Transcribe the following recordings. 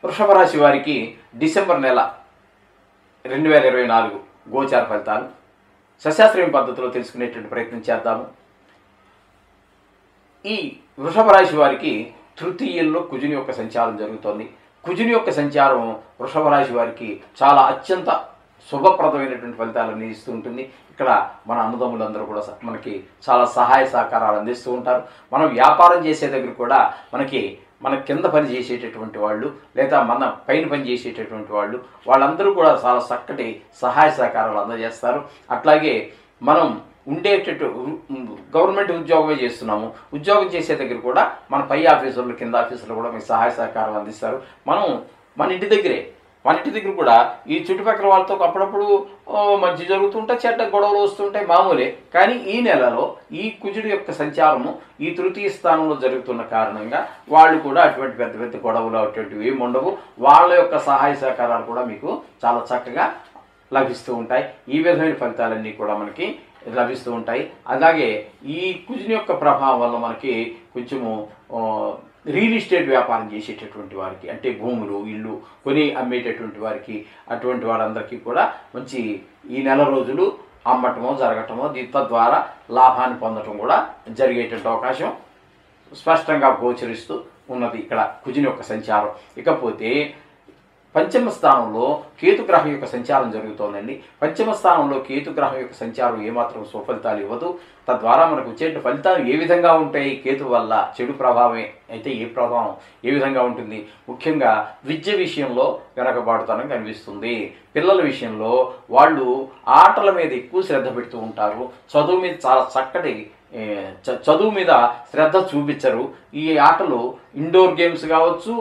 వృషభ రాశి వారికి డిసెంబర్ నెల 2024 గోచార ఫలితాలు సశాస్త్రీయ పద్ధతిలో తెలుసుకునేటువంటి ప్రయత్నం చేద్దాము. ఈ వృషభ రాశి వారికి తృతీయంలో కుజుని యొక్క సంచారం జరుగుతోంది. కుజుని యొక్క సంచారం వృషభ రాశి వారికి చాలా అత్యంత శుభప్రదమైనటువంటి ఫలితాలను ఇస్తూ ఉంటుంది. ఇక్కడ మన అన్నదమ్ములందరూ కూడా మనకి చాలా సహాయ సహకారాలు అందిస్తూ ఉంటారు. మనం వ్యాపారం చేసే దగ్గర కూడా మన కింద పని చేసేటటువంటి వాళ్ళు లేదా మన పైన పని చేసేటటువంటి వాళ్ళందరూ కూడా చాలా చక్కటి సహాయ సహకారాలు అందజేస్తారు. అట్లాగే మనం ఉండేటట్టు గవర్నమెంట్ ఉద్యోగమే చేస్తున్నాము, ఉద్యోగం చేసే దగ్గర కూడా మన పై ఆఫీసర్లు కింద ఆఫీసర్లు కూడా మీకు సహాయ సహకారాలు అందిస్తారు. మన ఇంటి దగ్గర కూడా ఈ చుట్టుపక్కల వాళ్ళతో అప్పుడప్పుడు మంచి జరుగుతుంటాయి, చెడ్డ గొడవలు వస్తుంటాయి, మామూలే. కానీ ఈ నెలలో ఈ కుజుడి యొక్క సంచారము ఈ తృతీయ స్థానంలో జరుగుతున్న కారణంగా వాళ్ళు కూడా అటువంటి పెద్ద పెద్ద గొడవలు అటువంటివి ఏమి ఉండవు. వాళ్ళ యొక్క సహాయ సహకారాలు కూడా మీకు చాలా చక్కగా లభిస్తూ ఉంటాయి. ఈ విధమైన ఫలితాలన్నీ కూడా మనకి లభిస్తూ ఉంటాయి. అలాగే ఈ కుజుని యొక్క ప్రభావం వల్ల మనకి కొంచెము రియల్ ఎస్టేట్ వ్యాపారం చేసేటటువంటి వారికి, అంటే భూములు ఇల్లు కొని అమ్మేటటువంటి వారికి, అటువంటి వారందరికీ కూడా మంచి ఈ నెల రోజులు అమ్మటమో జరగటమో తద్వారా లాభాన్ని పొందటం కూడా జరిగేటువంటి అవకాశం స్పష్టంగా గోచరిస్తూ ఉన్నది ఇక్కడ కుజుని యొక్క సంచారం. ఇకపోతే పంచమ స్థానంలో కేతుగ్రహం యొక్క సంచారం జరుగుతోందండి. పంచమ స్థానంలో కేతుగ్రహం యొక్క సంచారం ఏమాత్రం సుఫలితాలు ఇవ్వదు. తద్వారా మనకు వచ్చే ఫలితాలు ఏ విధంగా ఉంటాయి? కేతు వల్ల చెడు ప్రభావమే అయితే ఏ విధంగా ఉంటుంది? ముఖ్యంగా విద్య విషయంలో వెనకబాటుతనం కనిపిస్తుంది. పిల్లల విషయంలో వాళ్ళు ఆటల మీద ఎక్కువ శ్రద్ధ పెడుతూ ఉంటారు. చదువు మీద చాలా చక్కటి చదువు మీద శ్రద్ధ చూపించరు. ఈ ఆటలు ఇండోర్ గేమ్స్ కావచ్చు,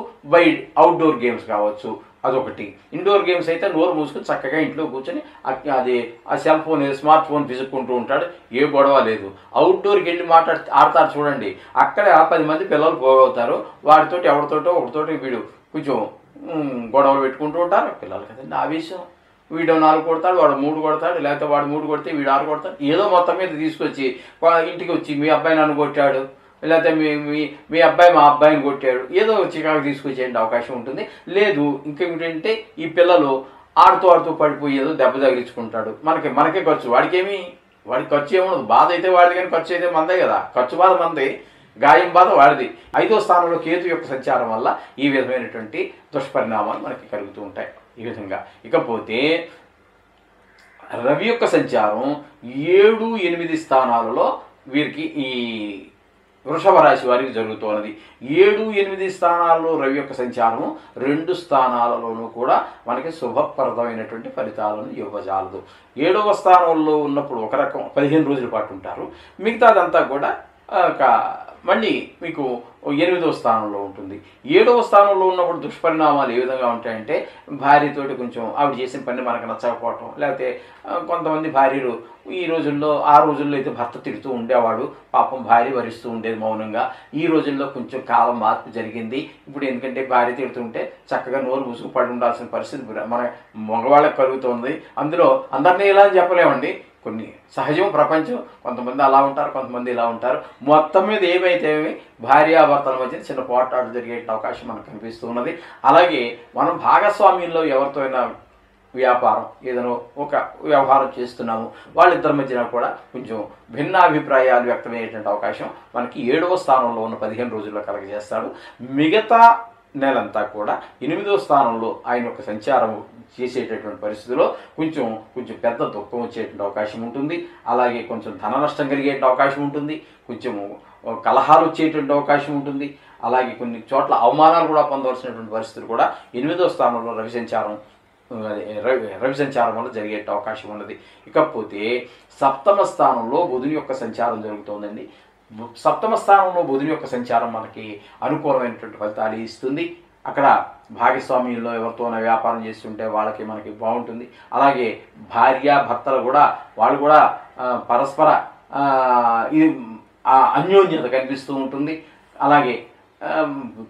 అవుట్డోర్ గేమ్స్ కావచ్చు. అదొకటి. ఇండోర్ గేమ్స్ అయితే నోరు మూసుకొని చక్కగా ఇంట్లో కూర్చొని ఆ సెల్ ఫోన్ స్మార్ట్ ఫోన్ విసుక్కుంటూ ఉంటాడు, ఏ గొడవ లేదు. అవుట్డోర్కి వెళ్ళి ఆడతారు చూడండి, అక్కడ 10 మంది పిల్లలు పోగవుతారు. వాడితోటి ఒకటితోటి వీడు కొంచెం గొడవలు పెట్టుకుంటూ ఉంటారు. పిల్లలు కదండి ఆవేశం. వీడు 4 కొడతాడు, వాడు 3 కొడతాడు, లేకపోతే వాడు 3 కొడితే వీడు 6 కొడతాడు. ఏదో మొత్తం మీద తీసుకొచ్చి ఇంటికి వచ్చి మీ అబ్బాయి నన్ను కొట్టాడు, లేకపోతే మీ అబ్బాయి మా అబ్బాయిని కొట్టాడు, ఏదో చికాకు తీసుకొచ్చేయండి అవకాశం ఉంటుంది. లేదు ఇంకేమిటంటే ఈ పిల్లలు ఆడుతూ పడిపోయి ఏదో దెబ్బ తగిలించుకుంటాడు. మనకే ఖర్చు, వాడికి ఖర్చు ఏముండదు. బాధ అయితే వాడిది, కానీ ఖర్చు అయితే మనదే కదా. ఖర్చు బాధ మనది, గాయం బాధ వాడిది. 5వ స్థానంలో కేతు యొక్క సంచారం వల్ల ఈ విధమైనటువంటి దుష్పరిణామాలు మనకి కలుగుతూ ఉంటాయి ఈ విధంగా. ఇకపోతే రవి యొక్క సంచారం 7, 8 స్థానాలలో వీరికి ఈ వృషభ రాశి వారికి జరుగుతున్నది. 7, 8 స్థానాల్లో రవి యొక్క సంచారము 2 స్థానాలలోనూ కూడా మనకి శుభప్రదమైనటువంటి ఫలితాలను ఇవ్వజాలదు. 7వ స్థానంలో ఉన్నప్పుడు ఒక రకం 15 రోజుల పాటు ఉంటారు. మిగతాదంతా కూడా మళ్ళీ మీకు 8వ స్థానంలో ఉంటుంది. 7వ స్థానంలో ఉన్నప్పుడు దుష్పరిణామాలు ఏ విధంగా ఉంటాయంటే, భార్యతోటి కొంచెం ఆవిడ చేసిన పని మనకు నచ్చకపోవటం, లేకపోతే కొంతమంది భార్యలు ఆ రోజుల్లో అయితే భర్త తిడుతూ ఉండేవాడు, పాపం భార్య భరిస్తూ ఉండేది మౌనంగా. ఈ రోజుల్లో కొంచెం కాలం మార్పు జరిగింది. ఇప్పుడు ఎందుకంటే భార్య తిడుతుంటే చక్కగా నోరు మూసుకు పడి ఉండాల్సిన పరిస్థితి మన మగవాళ్ళకి కలుగుతుంది. అందులో అందరినీ ఇలా అని చెప్పలేమండి, కొన్ని సహజం ప్రపంచం. కొంతమంది అలా ఉంటారు, కొంతమంది ఇలా ఉంటారు. మొత్తం మీద ఏమైతే భార్యాభర్తల మధ్య చిన్న పోరాటాలు జరిగే అవకాశం మనకు కనిపిస్తూ ఉన్నది. అలాగే మనం భాగస్వామ్యంలో ఎవరితో అయినా వ్యాపారం ఏదైనా ఒక వ్యవహారం చేస్తున్నాము, వాళ్ళిద్దరి మధ్యన కూడా కొంచెం భిన్నాభిప్రాయాలు వ్యక్తమయ్యేటువంటి అవకాశం మనకి 7వ స్థానంలో ఉన్న 15 రోజుల్లో కలగజేస్తాడు. మిగతా నెలంతా కూడా 8వ స్థానంలో ఆయన యొక్క సంచారం చేసేటటువంటి పరిస్థితిలో కొంచెం పెద్ద దుఃఖం వచ్చేటువంటి అవకాశం ఉంటుంది. అలాగే కొంచెం ధన నష్టం కలిగేటువంటి అవకాశం ఉంటుంది, కొంచెము కలహాలు వచ్చేటువంటి అవకాశం ఉంటుంది. అలాగే కొన్ని చోట్ల అవమానాలు కూడా పొందవలసినటువంటి పరిస్థితులు కూడా 8వ స్థానంలో రవి సంచారం వల్ల జరిగే అవకాశం ఉన్నది. ఇకపోతే 7వ స్థానంలో బుధుని యొక్క సంచారం జరుగుతోందండి. 7వ స్థానంలో బుధుని యొక్క సంచారం మనకి అనుకూలమైనటువంటి ఫలితాలు ఇస్తుంది. అక్కడ భాగస్వామ్యంలో ఎవరితోనైనా వ్యాపారం చేస్తుంటే మనకి బాగుంటుంది. అలాగే భార్యాభర్తలు కూడా వాళ్ళు కూడా పరస్పర అన్యోన్యత కనిపిస్తూ ఉంటుంది. అలాగే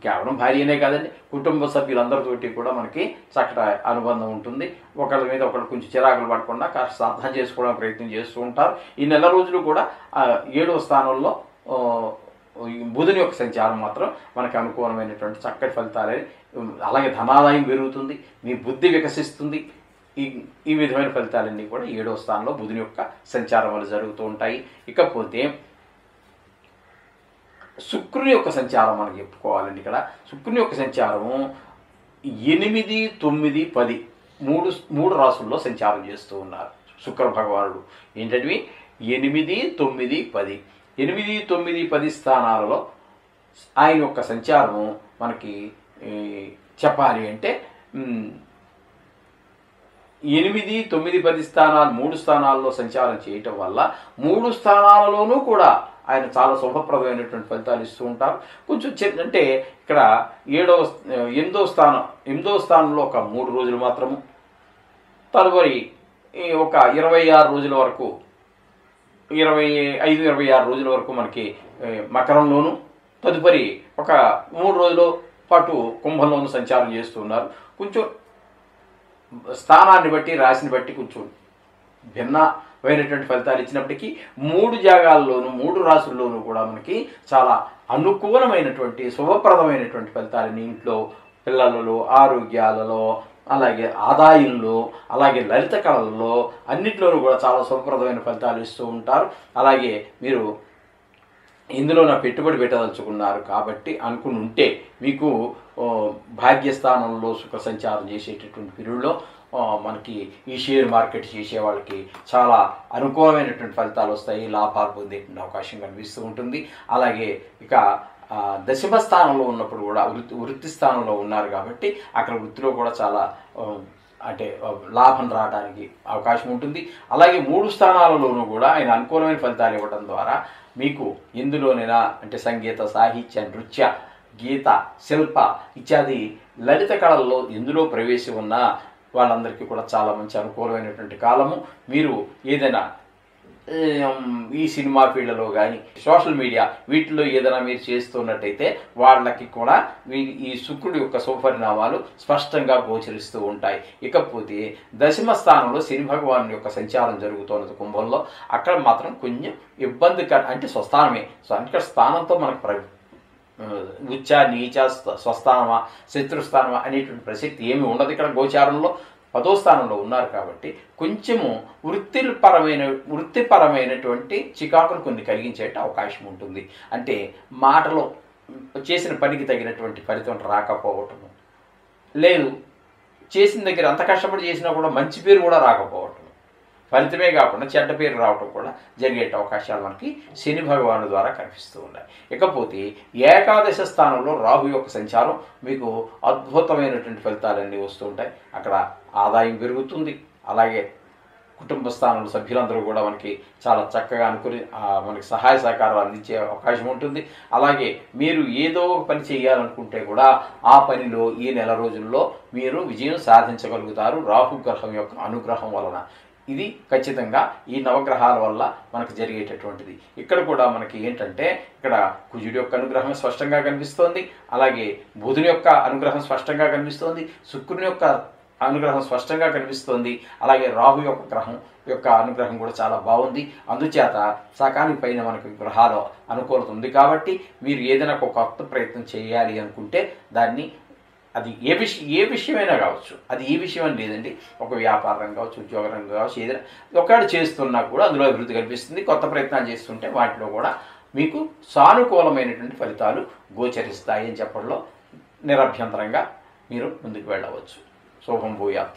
కేవలం భార్యనే కాదండి, కుటుంబ సభ్యులందరితోటి కూడా మనకి చక్కటి అనుబంధం ఉంటుంది. ఒకళ్ళ మీద ఒకళ్ళు కొంచెం చిరాకులు పడకుండా కాస్త అర్థం చేసుకోవడానికి ప్రయత్నం చేస్తూ ఉంటారు. ఈ నెల రోజులు కూడా 7వ స్థానంలో బుధుని యొక్క సంచారం మాత్రం మనకు అనుకూలమైనటువంటి చక్కటి ఫలితాలే. అలాగే ధనాదాయం పెరుగుతుంది, మీ బుద్ధి వికసిస్తుంది. ఈ విధమైన ఫలితాలన్నీ కూడా 7వ స్థానంలో బుధుని యొక్క సంచారం వల్ల జరుగుతూ ఉంటాయి. ఇకపోతే శుక్రుని యొక్క సంచారం మనం చెప్పుకోవాలండి. ఇక్కడ శుక్రుని యొక్క సంచారము 8, 9, 10 మూడు రాసుల్లో సంచారం చేస్తూ ఉన్నారు శుక్ర భగవానుడు. ఏంటంటే 8, 9, 10 8, 9, 10 స్థానాలలో ఆయన యొక్క సంచారము మనకి చెప్పాలి అంటే 8, 9, 10 స్థానాలు 3 స్థానాల్లో సంచారం చేయటం వల్ల 3 స్థానాలలోనూ కూడా ఆయన చాలా శుభప్రదమైనటువంటి ఫలితాలు ఇస్తూ ఉంటారు. కొంచెం అంటే ఇక్కడ 8వ స్థానంలో ఒక 3 రోజులు మాత్రము, తదుపరి ఒక 26 రోజుల వరకు 25, 26 రోజుల వరకు మనకి మకరంలోను, తదుపరి ఒక 3 రోజుల పాటు కుంభంలోను సంచారం చేస్తున్నారు. కొంచెం స్థానాన్ని బట్టి రాశిని బట్టి కొంచెం భిన్నమైనటువంటి ఫలితాలు ఇచ్చినప్పటికీ 3 జాగాల్లోనూ 3 రాశుల్లోనూ కూడా మనకి చాలా అనుకూలమైనటువంటి శుభప్రదమైనటువంటి ఫలితాలని ఇంట్లో, పిల్లలలో, ఆరోగ్యాలలో, అలాగే ఆదాయంలో, అలాగే లలిత కళల్లో అన్నింటిలోనూ కూడా చాలా శుభప్రదమైన ఫలితాలు ఇస్తూ ఉంటారు. అలాగే మీరు ఇందులో నా పెట్టుబడి పెట్టదలుచుకున్నారు కాబట్టి అనుకుని ఉంటే మీకు భాగ్యస్థానంలో శుక్ర సంచారం చేసేటటువంటి పీరియడ్లో మనకి ఈ షేర్ మార్కెట్ చేసే వాళ్ళకి చాలా అనుకూలమైనటువంటి ఫలితాలు వస్తాయి, లాభాలు పొందేటువంటి అవకాశం కనిపిస్తూ ఉంటుంది. అలాగే ఇక దశమ స్థానంలో ఉన్నప్పుడు కూడా వృత్తి స్థానంలో ఉన్నారు కాబట్టి అక్కడ వృత్తిలో కూడా చాలా అంటే లాభం రావడానికి అవకాశం ఉంటుంది. అలాగే 3 స్థానాలలోనూ కూడా ఆయన అనుకూలమైన ఫలితాలు ఇవ్వడం ద్వారా మీకు ఎందులోనైనా అంటే సంగీత, సాహిత్య, నృత్య, గీత, శిల్ప ఇత్యాది లలిత కళల్లో ఎందులో ప్రవేశం ఉన్నా వాళ్ళందరికీ కూడా చాలా మంచి అనుకూలమైనటువంటి కాలము. మీరు ఏదైనా ఈ సినిమా ఫీల్డ్లో కానీ సోషల్ మీడియా వీటిలో ఏదైనా మీరు చేస్తున్నట్టయితే వాళ్ళకి కూడా ఈ శుక్రుడి యొక్క శుభపరిణామాలు స్పష్టంగా గోచరిస్తూ ఉంటాయి. ఇకపోతే దశమ స్థానంలో శని భగవాను యొక్క సంచారం జరుగుతున్నది కుంభంలో. అక్కడ మాత్రం కొంచెం ఇబ్బందికర అంటే స్వస్థానమే. సో అంటే స్థానంతో మనకు ఉచ్చ, నీచ, స్వస్థానమా, శత్రుస్థానమా అనేటువంటి ప్రసక్తి ఏమి ఉండదు. ఇక్కడ గోచారంలో 10వ స్థానంలో ఉన్నారు కాబట్టి కొంచెము వృత్తిపరమైనటువంటి చికాకులు కొన్ని కలిగించే అవకాశం ఉంటుంది. అంటే మాటలో చేసిన పనికి తగినటువంటి ఫలితం రాకపోవటము, లేదు చేసిన దగ్గర అంత కష్టపడి చేసినా కూడా మంచి పేరు కూడా రాకపోవటం, ఫలితమే కాకుండా చెడ్డ పేరు రావటం కూడా జరిగే అవకాశాలు మనకి శని భగవాను ద్వారా కనిపిస్తూ ఉన్నాయి. ఇకపోతే ఏకాదశ స్థానంలో రాహు యొక్క సంచారం మీకు అద్భుతమైనటువంటి ఫలితాలన్నీ వస్తూ ఉంటాయి. అక్కడ ఆదాయం పెరుగుతుంది. అలాగే కుటుంబ స్థానంలో సభ్యులందరూ కూడా మనకి చాలా చక్కగా అనుకుని మనకి సహాయ సహకారాలు అందించే అవకాశం ఉంటుంది. అలాగే మీరు ఏదో ఒక పని చేయాలనుకుంటే కూడా ఆ పనిలో ఈ నెల రోజుల్లో మీరు విజయం సాధించగలుగుతారు రాహు గ్రహం యొక్క అనుగ్రహం వలన. ఇది ఖచ్చితంగా ఈ నవగ్రహాల వల్ల మనకు జరిగేటటువంటిది. ఇక్కడ కూడా మనకి ఏంటంటే ఇక్కడ కుజుడి యొక్క అనుగ్రహం స్పష్టంగా కనిపిస్తోంది, అలాగే బుధుని యొక్క అనుగ్రహం స్పష్టంగా కనిపిస్తోంది, శుక్రుని యొక్క అనుగ్రహం స్పష్టంగా కనిపిస్తోంది, అలాగే రాహు యొక్క గ్రహం యొక్క అనుగ్రహం కూడా చాలా బాగుంది. అందుచేత సకానికి పైన మనకు గ్రహాలు అనుకూలత ఉంది కాబట్టి మీరు ఏదైనా ఒక కొత్త ప్రయత్నం చేయాలి అనుకుంటే దాన్ని అది ఏ విషయమైనా కావచ్చు, అది ఈ విషయం అని లేదండి, ఒక వ్యాపార రంగం కావచ్చు, ఉద్యోగ రంగం కావచ్చు, ఏదైనా ఒకటి చేస్తున్నా కూడా అందులో అభివృద్ధి కనిపిస్తుంది. కొత్త ప్రయత్నాలు చేస్తుంటే వాటిలో కూడా మీకు సానుకూలమైనటువంటి ఫలితాలు గోచరిస్తాయి అని చెప్పడంలో నిరభ్యంతరంగా మీరు ముందుకు వెళ్ళవచ్చు. శుభం భూయాత్.